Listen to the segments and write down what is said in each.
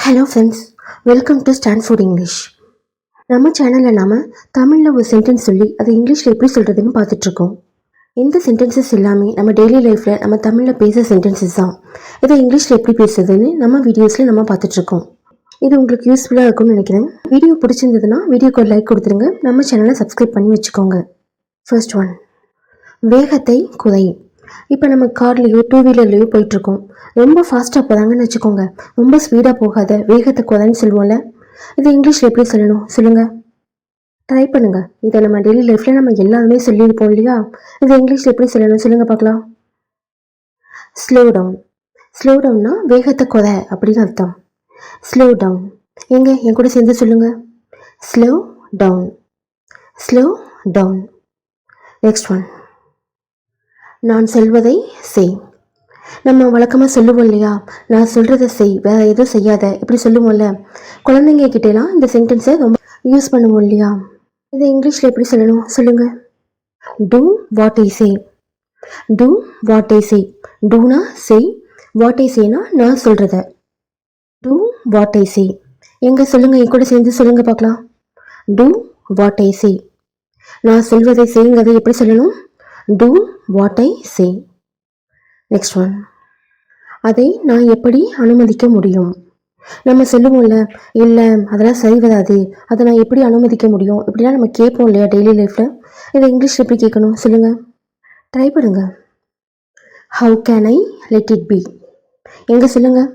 Hello friends, welcome to Stanford English. நம்ம சேனலில் நாம் தமிழில் ஒரு சென்டென்ஸ் சொல்லி அதை இங்கிலீஷில் எப்படி சொல்கிறதுன்னு பார்த்துட்ருக்கோம். இந்த சென்டென்சஸ் எல்லாமே நம்ம டெய்லி லைஃப்பில் நம்ம தமிழில் பேசுகிற சென்டென்சஸ் தான். இதை இங்கிலீஷில் எப்படி பேசுறதுன்னு நம்ம வீடியோஸில் நம்ம பார்த்துட்ருக்கோம். இது உங்களுக்கு யூஸ்ஃபுல்லாக இருக்கும்னு நினைக்கிறேன். வீடியோ பிடிச்சிருந்ததுன்னா வீடியோக்கு ஒரு லைக் கொடுத்துருங்க. நம்ம சேனலை சப்ஸ்கிரைப் பண்ணி வச்சுக்கோங்க. ஃபர்ஸ்ட் ஒன், வேகத்தை குறை. இப்போ நம்ம கார்லேயோ டூ வீலர்லேயோ போயிட்டுருக்கோம். ரொம்ப ஃபாஸ்ட்டாக போகிறாங்கன்னு வச்சுக்கோங்க. ரொம்ப ஸ்பீடாக போகாத, வேகத்தை குறைன்னு சொல்லுவோம்ல. இது இங்கிலீஷில் எப்படி சொல்லணும் சொல்லுங்கள், ட்ரை பண்ணுங்கள். இதை நம்ம டெய்லி லைஃப்பில் நம்ம எல்லாருமே சொல்லியிருப்போம் இல்லையா? இதை இங்கிலீஷில் எப்படி சொல்லணும் சொல்லுங்கள் பார்க்கலாம். Slow down. ஸ்லோ டவுன்னா வேகத்தை குறை அப்படின்னு அர்த்தம். Slow down. என் கூட சேர்ந்து சொல்லுங்கள். Slow down, slow down. Next one, நான் சொல்வதை செய். நம்ம வழக்கமாக சொல்லுவோம் இல்லையா, நான் சொல்கிறத செய், வேறு எதுவும் செய்யாத, இப்படி சொல்லுவோம்ல. குழந்தைங்க கிட்டேலாம் இந்த சென்டென்ஸை ரொம்ப யூஸ் பண்ணுவோம் இல்லையா? இதை இங்கிலீஷில் எப்படி சொல்லணும் சொல்லுங்கள். Do what I say. Do what I say. டூனா செய், வாட் ஐ சேனா நான் சொல்கிறத. Do what I say. சொல்லுங்கள், என் கூட சேர்ந்து சொல்லுங்கள் பார்க்கலாம். Do what I say. நான் சொல்வதை செய்யுங்கிறதை எப்படி சொல்லணும்? Do what I say. Next one, அதை நான் எப்படி அனுமதிக்க முடியும். நம்ம சொல்லுவோம்ல, இல்லை அதெல்லாம் சரி வராது, அதை நான் எப்படி அனுமதிக்க முடியும், இப்படிலாம் நம்ம கேட்போம் இல்லையா டெய்லி லைஃப்பில். இதை இங்கிலீஷில் எப்படி கேட்கணும் சொல்லுங்கள், ட்ரை பண்ணுங்கள். How can I let it be. சொல்லுங்கள்.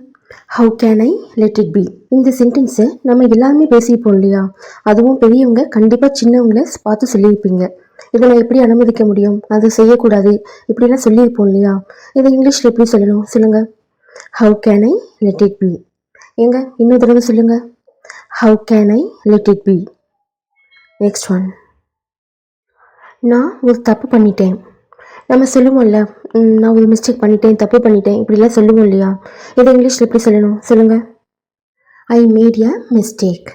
How can I let it be. இந்த சென்டென்ஸை நம்ம எல்லாருமே பேசியிருப்போம் இல்லையா? அதுவும் பெரியவங்க கண்டிப்பாக சின்னவங்கள பார்த்து சொல்லியிருப்பீங்க. இதை நான் எப்படி அனுமதிக்க முடியும், அது செய்யக்கூடாது, இப்படிலாம் சொல்லியிருப்போம் இல்லையா? இதை இங்கிலீஷில் எப்படி சொல்லணும் சொல்லுங்கள். How can I let it B. இன்னொரு தடவை சொல்லுங்கள். How can I let it B. Next one, நான் ஒரு தப்பு பண்ணிட்டேன். நம்ம சொல்லுவோம்ல, நான் ஒரு மிஸ்டேக் பண்ணிட்டேன், தப்பு பண்ணிட்டேன், இப்படிலாம் சொல்லுவோம் இல்லையா? இதை இங்கிலீஷில் எப்படி சொல்லணும் சொல்லுங்கள். I made a mistake.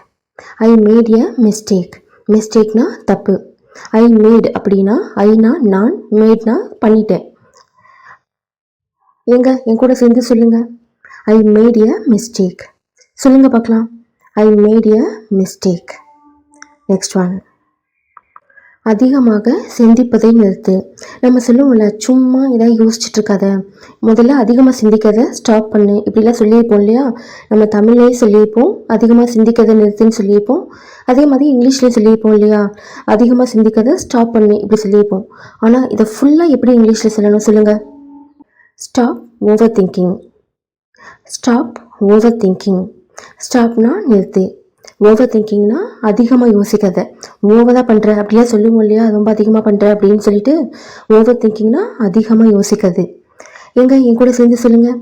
I made a mistake. மிஸ்டேக்னா தப்பு. ஐ மேட் அப்படின்னா ஐனா நான், மேட்னா பண்ணிட்டேன். என் கூட சேர்ந்து சொல்லுங்க. ஐ மேட் எ மிஸ்டேக். சொல்லுங்க பார்க்கலாம். ஐ made a mistake. Next one, அதிகமாக சிந்திப்பதை நிறுத்து. நம்ம சொல்லுவோம்ல, சும்மா ஏதாவது யோசிச்சுட்டு இருக்காத, முதல்ல அதிகமாக சிந்திக்கிறத ஸ்டாப் பண்ணு, இப்படிலாம் சொல்லியிருப்போம் இல்லையா? நம்ம தமிழ்லேயே சொல்லியிருப்போம், அதிகமாக சிந்திக்கிறத நிறுத்துன்னு சொல்லியிருப்போம். அதே மாதிரி இங்கிலீஷ்லேயும் சொல்லியிருப்போம் இல்லையா? அதிகமாக சிந்திக்கிறத ஸ்டாப் பண்ணு இப்படி சொல்லியிருப்போம். ஆனால் இதை ஃபுல்லாக எப்படி இங்கிலீஷில் சொல்லணும் சொல்லுங்கள். Stop over thinking. Stop over thinking. ஸ்டாப்னா நிறுத்து, ஓவர் திங்கிங்னா அதிகமாக யோசிக்கிறத. ஓவராக பண்ணுற அப்படிலாம் சொல்லுவோம் இல்லையா, ரொம்ப அதிகமாக பண்ணுற அப்படின்னு சொல்லிட்டு. ஓவர் திங்கிங்னா அதிகமாக யோசிக்கிறது. என் கூட சேர்ந்து சொல்லுங்கள்.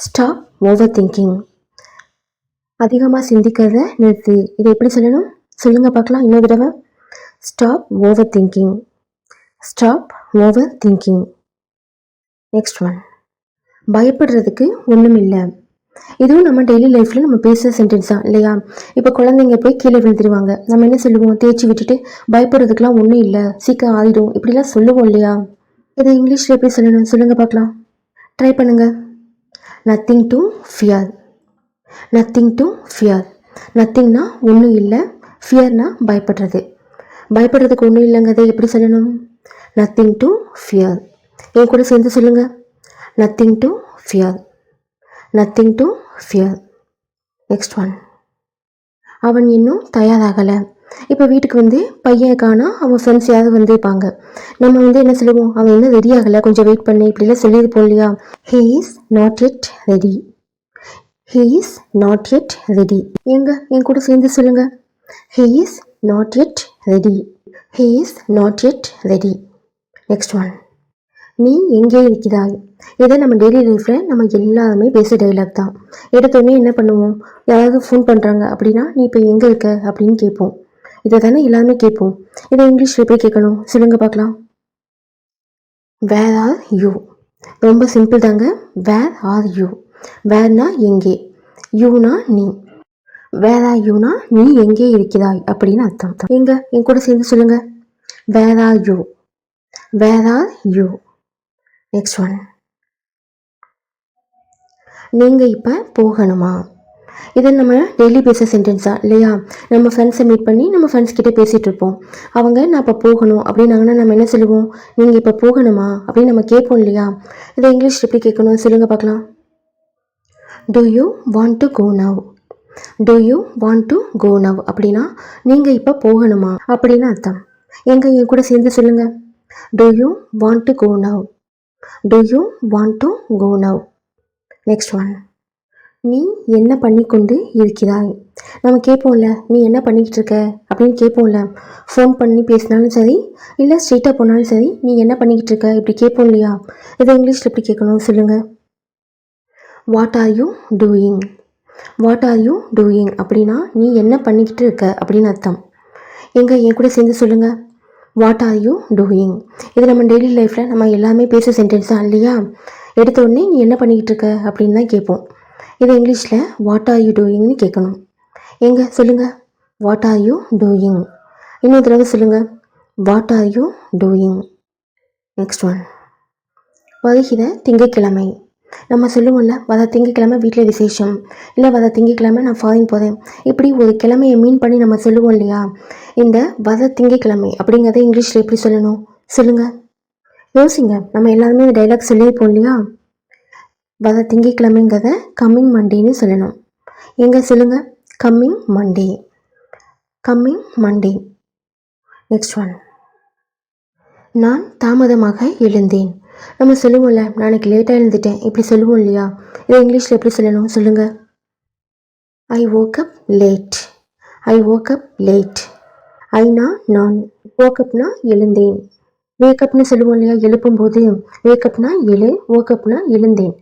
Stop over thinking. அதிகமாக சிந்திக்கிறத நிறுத்து. இதை எப்படி சொல்லணும் சொல்லுங்கள் பார்க்கலாம் இன்னொரு தடவை. Stop over thinking. Stop over thinking. Next one, பயப்படுறதுக்கு ஒன்றும் இல்லை. இதுவும் நம்ம டெய்லி லைஃப்பில் நம்ம பேசுகிற சென்டென்ஸ் தான் இல்லையா? இப்போ குழந்தைங்க போய் கீழே விழுந்துருவாங்க, நம்ம என்ன சொல்லுவோம், தேய்ச்சி விட்டுட்டு பயப்படுறதுக்கெலாம் ஒன்றும் இல்லை, சீக்கிரம் ஆறிடும், இப்படிலாம் சொல்லுவோம் இல்லையா? இதை இங்கிலீஷில் எப்படி சொல்லணும் சொல்லுங்கள் பார்க்கலாம். ட்ரை பண்ணுங்கள். Nothing to fear. Nothing to fear. நத்திங்னா ஒன்றும் இல்லை, ஃபியர்னா பயப்படுறது. பயப்படுறதுக்கு ஒன்றும் இல்லைங்கிறதை எப்படி சொல்லணும்? Nothing to fear. என் கூட சேர்ந்து சொல்லுங்கள். Nothing to fear. Nothing to fear. Next one, அவன் இன்னும் தயாராகலை. இப்போ வீட்டுக்கு பையன் காணா, அவன் ஃப்ரெண்ட்ஸ் யாராவது வந்திருப்பாங்க. நம்ம என்ன சொல்லுவோம், அவன் இன்னும் ரெடி ஆகலை, கொஞ்சம் வெயிட் பண்ணு, இப்படிலாம் சொல்லியிருப்போம் இல்லையா? He is not yet ready. He is not yet ready. என் கூட சேர்ந்து சொல்லுங்க. He is not yet ready. He is not yet ready. Next one, நீ எங்கே இருக்கிறாய். இதை நம்ம டெய்லி லைஃப்பில் நம்ம எல்லாருமே பேசுகிற டைலாக் தான். எடுத்தோடனே என்ன பண்ணுவோம், யாராவது ஃபோன் பண்ணுறாங்க அப்படின்னா, நீ இப்போ எங்கே இருக்க அப்படின்னு கேட்போம். இதை தானே எல்லாருமே கேட்போம். இதை இங்கிலீஷில் எப்படி கேட்கணும் சொல்லுங்கள் பார்க்கலாம். Where are you. ரொம்ப சிம்பிள் தாங்க. Where are you. வேர்னா எங்கே, யூனா நீ. வேர் ஆர் யூனா நீ எங்கே இருக்கிறாய் அப்படின்னு அர்த்தம். என் கூட சேர்ந்து சொல்லுங்கள். Where are you. Where are you. Next one, நீங்கள் இப்போ போகணுமா. இது நம்ம டெய்லி பேசுகிற சென்டென்ஸா இல்லையா? நம்ம ஃப்ரெண்ட்ஸை மீட் பண்ணி நம்ம ஃப்ரெண்ட்ஸ் கிட்டே பேசிகிட்டு இருப்போம். அவங்க நான் இப்போ போகணும் அப்படின்னாங்கன்னா நம்ம என்ன சொல்லுவோம்? நீங்கள் இப்போ போகணுமா அப்படின்னு நம்ம கேட்போம் இல்லையா? இதை இங்கிலீஷ் எப்படி கேட்கணும் சொல்லுங்கள் பார்க்கலாம். Do you want to go now? Do you want to go now? அப்படின்னா நீங்கள் இப்போ போகணுமா அப்படின்னு அர்த்தம். என் கூட சேர்ந்து சொல்லுங்கள். Do you want to go now? Do you want to go now? Next one. நீ என்ன பண்ணி கொண்டு இருக்கிறாய்? நம்ம கேட்போம்ல, நீ என்ன பண்ணிக்கிட்டு இருக்க அப்படின்னு கேட்போம்ல. ஃபோன் பண்ணி பேசினாலும் சரி, இல்லை ஸ்ட்ரெயிட்டாக போனாலும் சரி, நீ என்ன பண்ணிக்கிட்டு இருக்க இப்படி கேட்போம் இல்லையா? இதை இங்கிலீஷில் எப்படி கேட்கணும் சொல்லுங்கள். What are you doing? What are you doing அப்படின்னா நீ என்ன பண்ணிக்கிட்டு இருக்க அப்படின்னு அர்த்தம். என் கூட சேர்ந்து சொல்லுங்கள். What are you doing? இது நம்ம டெய்லி லைஃப்பில் நம்ம எல்லாமே பேச சென்டென்ஸ் தான் இல்லையா? எடுத்த உடனே நீ என்ன பண்ணிக்கிட்டு இருக்க அப்படின்னு தான் கேட்போம். இதை இங்கிலீஷில் வாட் ஆர் யூ டூயிங்னு கேட்கணும். சொல்லுங்கள். What are you doing? இன்னொரு தடவை சொல்லுங்கள். What are you doing? Next one. வருகிற திங்கட்கிழமை. நம்ம சொல்லுவோம்ல, வர திங்கக்கிழமை வீட்டில் விசேஷம், இல்லை வர திங்கக்கிழமை நான் ஃபாரின் போகிறேன், இப்படி ஒரு கிழமையை மீன் பண்ணி நம்ம சொல்லுவோம் இல்லையா? இந்த வர திங்கக்கிழமை அப்படிங்கிறத இங்கிலீஷில் எப்படி சொல்லணும் சொல்லுங்கள். யோசிங்க. நம்ம எல்லாருமே இந்த டைலாக் சொல்லியிருப்போம் இல்லையா? வர திங்கக்கிழமைங்கிறத கம்மிங் மண்டேன்னு சொல்லணும். சொல்லுங்கள். Coming Monday. Coming Monday. Next one. நான் தாமதமாக எழுந்தேன். நம்ம சொல்லுவோம்ல, நான் எனக்கு லேட்டாக எழுந்துட்டேன் இப்படி சொல்லுவோம் இல்லையா? இதை இங்கிலீஷில் எப்படி சொல்லணும் சொல்லுங்கள். ஐ woke up லேட். ஐ woke up லேட். ஐனா நான். woke-upனா எழுந்தேன். வேக்கப்னு சொல்லுவோம் இல்லையா எழுப்பும்போது? வேக்கப்னா எழு, woke-upனா எழுந்தேன்.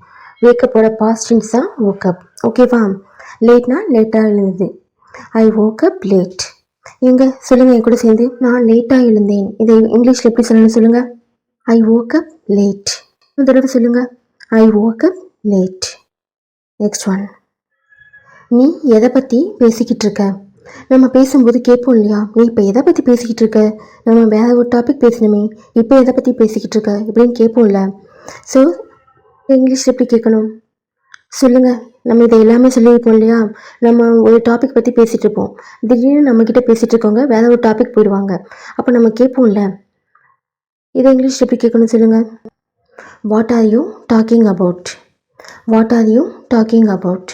வேக்கப்போட பாஸ்ட் டென்ஸ் தான் woke-up. ஓகேவா? லேட்னா லேட்டாக எழுந்தது. ஐ woke up லேட். சொல்லுங்கள் என் கூட சேர்ந்து. நான் லேட்டாக எழுந்தேன். இதை இங்கிலீஷில் எப்படி சொல்லணும் சொல்லுங்கள். ஐ woke up லேட். ஒரு தடவை சொல்லுங்கள். ஐ woke up late. Next one. நீ எதை பற்றி பேசிக்கிட்டு இருக்க? நம்ம பேசும்போது கேட்போம் இல்லையா? நீ இப்போ எதை பற்றி பேசிக்கிட்டு இருக்க? நம்ம வேற ஒரு டாபிக் பேசணுமே, இப்போ எதை பற்றி பேசிக்கிட்டு இருக்க இப்படின்னு கேட்போம்ல. ஸோ இங்கிலீஷ் எப்படி கேட்கணும் சொல்லுங்கள். நம்ம இதை எல்லாமே சொல்லியிருப்போம் இல்லையா? நம்ம ஒரு டாபிக் பற்றி பேசிகிட்டு இருப்போம், திடீர்னு நம்மக்கிட்ட பேசிகிட்டு இருக்கவங்க வேற ஒரு டாபிக் போயிடுவாங்க. அப்போ நம்ம கேட்போம்ல, இதை இங்கிலீஷ் எப்படி கேட்கணும் சொல்லுங்கள். What are you talking about? What are you talking about?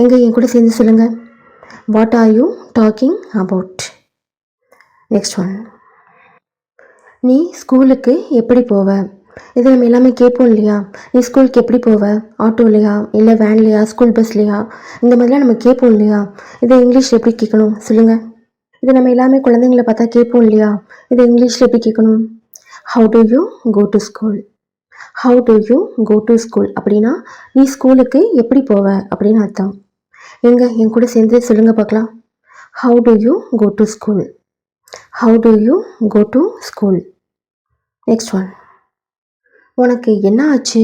என் கூட சேர்ந்து சொல்லுங்கள். What are you talking about? Next one. நீ ஸ்கூலுக்கு எப்படி போவ? இது நம்ம எல்லாமே கேட்போம் இல்லையா? நீ ஸ்கூலுக்கு எப்படி போவ? ஆட்டோலையா, இல்லை வேன்லையா, ஸ்கூல் பஸ்லையா, இந்த மாதிரிலாம் நம்ம கேட்போம் இல்லையா? இதை இங்கிலீஷில் எப்படி கேட்கணும் சொல்லுங்கள். இது நம்ம எல்லாமே குழந்தைங்களை பார்த்தா கேட்போம் இல்லையா? இதை இங்கிலீஷில் எப்படி கேட்கணும். How do you go to school? How do you go to school அப்படின்னா நீ ஸ்கூலுக்கு எப்படி போவ அப்படின்னு அர்த்தம். என் கூட சேர்ந்து சொல்லுங்கள் பார்க்கலாம். How do you go to school? How do you go to school? Next one. உனக்கு என்ன ஆச்சு?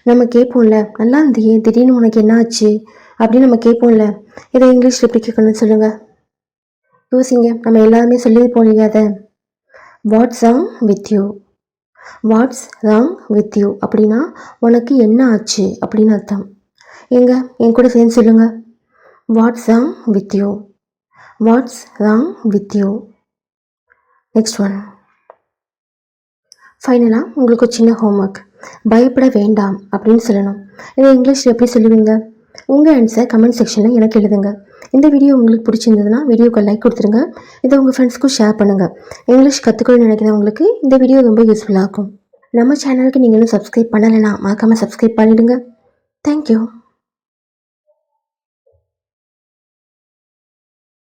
நம்ம கேட்போம்ல, நல்லா இருந்தியே, திடீர்னு உனக்கு என்ன ஆச்சு அப்படின்னு நம்ம கேட்போம்ல. இதை இங்கிலீஷில் எப்படி கேட்கணும்னு சொல்லுங்கள். யோசிங்க. நம்ம எல்லாருமே சொல்லியிருப்போம் இல்லையா? அதை what's wrong with you? What's wrong with you அப்படின்னா உனக்கு என்ன ஆச்சு அப்படின்னு அர்த்தம். என் கூட சேர்ந்து சொல்லுங்கள். What's wrong with you? What's wrong with you? Next one. ஃபைனலாக உங்களுக்கு ஒரு சின்ன ஹோம்ஒர்க். பயப்பட வேண்டாம் அப்படின்னு சொல்லணும். இதை இங்கிலீஷில் எப்படி சொல்லுவீங்க? உங்கள் ஆன்சர் கமெண்ட் செக்ஷனில் எனக்கு எழுதுங்க. இந்த வீடியோ உங்களுக்கு பிடிச்சிருந்ததுன்னா வீடியோக்கு லைக் கொடுத்துருங்க. இதை உங்கள் ஃப்ரெண்ட்ஸ்க்கும் ஷேர் பண்ணுங்கள். இங்கிலீஷ் கற்றுக்கணும்னு நினைக்கிறவங்களுக்கு இந்த வீடியோ ரொம்ப யூஸ்ஃபுல்லாக இருக்கும். நம்ம சேனலுக்கு நீங்கள் இன்னும் சப்ஸ்கிரைப் பண்ணலைன்னா மறக்காமல் சப்ஸ்கிரைப் பண்ணிவிடுங்க. தேங்க்யூ.